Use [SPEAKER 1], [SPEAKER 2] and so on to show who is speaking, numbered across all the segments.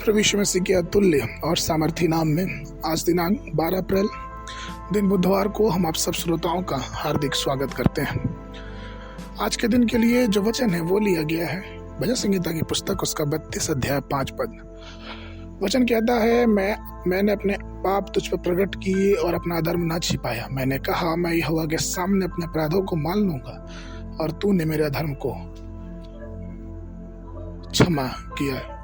[SPEAKER 1] प्रभु यीशु मसीह के अतुल्य और सामर्थी नाम में आज दिनांक 12 अप्रैल दिन बुधवार को हम आप सब श्रोताओं का हार्दिक स्वागत करते हैं। आज के दिन के लिए जो वचन है वो लिया गया है भजन संहिता की पुस्तक उसका 32 अध्याय 5 पद। वचन कहता है, मैंने अपने पाप तुझ पर प्रकट किए और अपना अधर्म न छिपाया। मैंने कहा, मैं यहोवा के सामने अपने अपराधों को मान लूंगा और तूने मेरे अधर्म को क्षमा किया।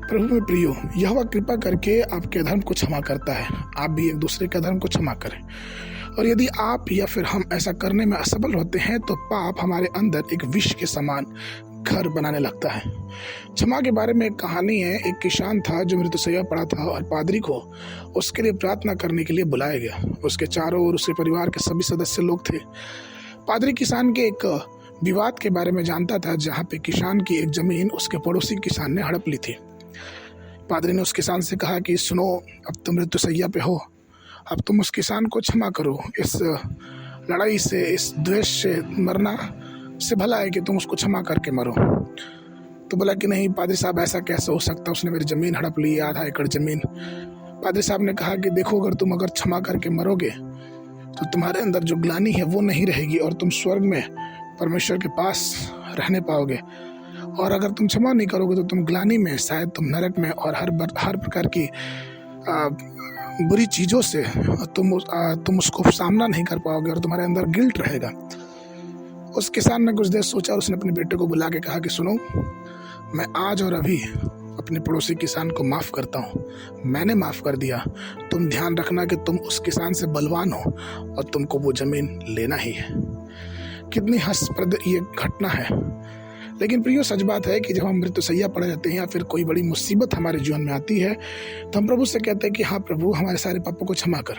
[SPEAKER 1] प्रभु में प्रियो, यहोवा कृपा करके आपके अधर्म को क्षमा करता है। आप भी एक दूसरे के अधर्म को क्षमा करें, और यदि आप या फिर हम ऐसा करने में असफल होते हैं तो पाप हमारे अंदर एक विष के समान घर बनाने लगता है। क्षमा के बारे में एक कहानी है। एक किसान था जो मृत्युशैया पड़ा था और पादरी को उसके लिए प्रार्थना करने के लिए बुलाया गया। उसके चारों ओर उसके परिवार के सभी सदस्य लोग थे। पादरी किसान के एक विवाद के बारे में जानता था, जहाँ पे किसान की एक जमीन उसके पड़ोसी किसान ने हड़प ली थी। पादरी ने उस किसान से कहा कि सुनो, अब तुम मृत्युशैया पे हो, अब तुम उस किसान को क्षमा करो। इस लड़ाई से, इस द्वेष से मरना से भला है कि तुम उसको क्षमा करके मरो। तो बोला कि नहीं पादरी साहब, ऐसा कैसे हो सकता, उसने मेरी ज़मीन हड़प ली, आधा एकड़ ज़मीन। पादरी साहब ने कहा कि देखो, अगर तुम क्षमा करके मरोगे तो तुम्हारे अंदर जो ग्लानि है वो नहीं रहेगी और तुम स्वर्ग में परमेश्वर के पास रहने पाओगे। और अगर तुम क्षमा नहीं करोगे तो तुम ग्लानि में, शायद तुम नरक में और हर प्रकार की बुरी चीज़ों से तुम उसको सामना नहीं कर पाओगे और तुम्हारे अंदर गिल्ट रहेगा। उस किसान ने कुछ देर सोचा और उसने अपने बेटे को बुला के कहा कि सुनो, मैं आज और अभी अपने पड़ोसी किसान को माफ़ करता हूँ। मैंने माफ़ कर दिया। तुम ध्यान रखना कि तुम उस किसान से बलवान हो और तुमको वो ज़मीन लेना ही है। कितनी हास्यास्पद ये घटना है, लेकिन प्रियो सच बात है कि जब हम मृत्युशैया पड़ जाते हैं या फिर कोई बड़ी मुसीबत हमारे जीवन में आती है तो हम प्रभु से कहते हैं कि हाँ प्रभु, हमारे सारे पापों को क्षमा कर।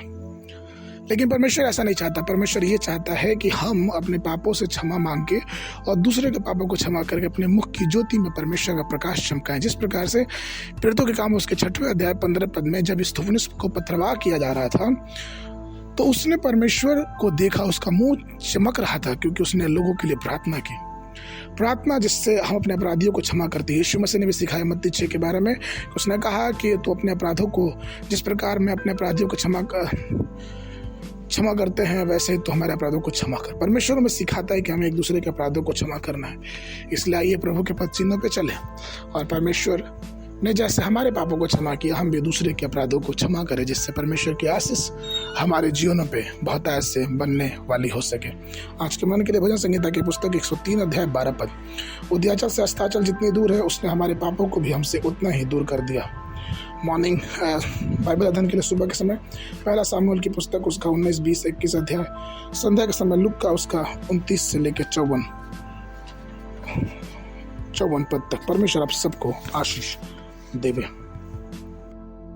[SPEAKER 1] लेकिन परमेश्वर ऐसा नहीं चाहता। परमेश्वर ये चाहता है कि हम अपने पापों से क्षमा मांग के और दूसरे के पापों को क्षमा करके अपने मुख की ज्योति में परमेश्वर का प्रकाश चमकाएं। जिस प्रकार से प्रेरितों के काम उसके 6वें अध्याय 15 पद में जब स्तिफनुस को पथरवाह किया जा रहा था तो उसने परमेश्वर को देखा, उसका मुंह चमक रहा था क्योंकि उसने लोगों के लिए प्रार्थना की। प्रार्थना जिससे हम अपने अपराधियों को क्षमा करते हैं। यीशु मसीह ने भी सिखाया मत्ती 6 के बारे में। उसने कहा कि तू अपने अपराधों को, जिस प्रकार मैं अपने अपराधियों को क्षमा करते हैं वैसे ही तो हमारे अपराधों को क्षमा कर। परमेश्वर में सिखाता है कि हमें एक दूसरे के अपराधों को क्षमा करना है। इसलिए आइए प्रभु के पद चिन्हों पे चले और परमेश्वर ने जैसे हमारे पापों को क्षमा किया, हम भी दूसरे के अपराधों को क्षमा करें, जिससे परमेश्वर की आशीष हमारे जीवनों पे बहुत ऐसे बनने वाली हो सके। आज के मन के लिए भजन संहिता की पुस्तक 103 अध्याय 12 पद। उदयाचल से अस्ताचल जितनी दूर है, उसने हमारे पापों को भी हमसे उतना ही दूर कर दिया। मॉर्निंग बाइबल अध्ययन के लिए सुबह के समय पहला सामुएल की पुस्तक उसका 19, 20, 21 अध्याय। संध्या के समय लूका का उसका 29 से लेकर 54 पद तक। परमेश्वर आप सबको आशीष देवे।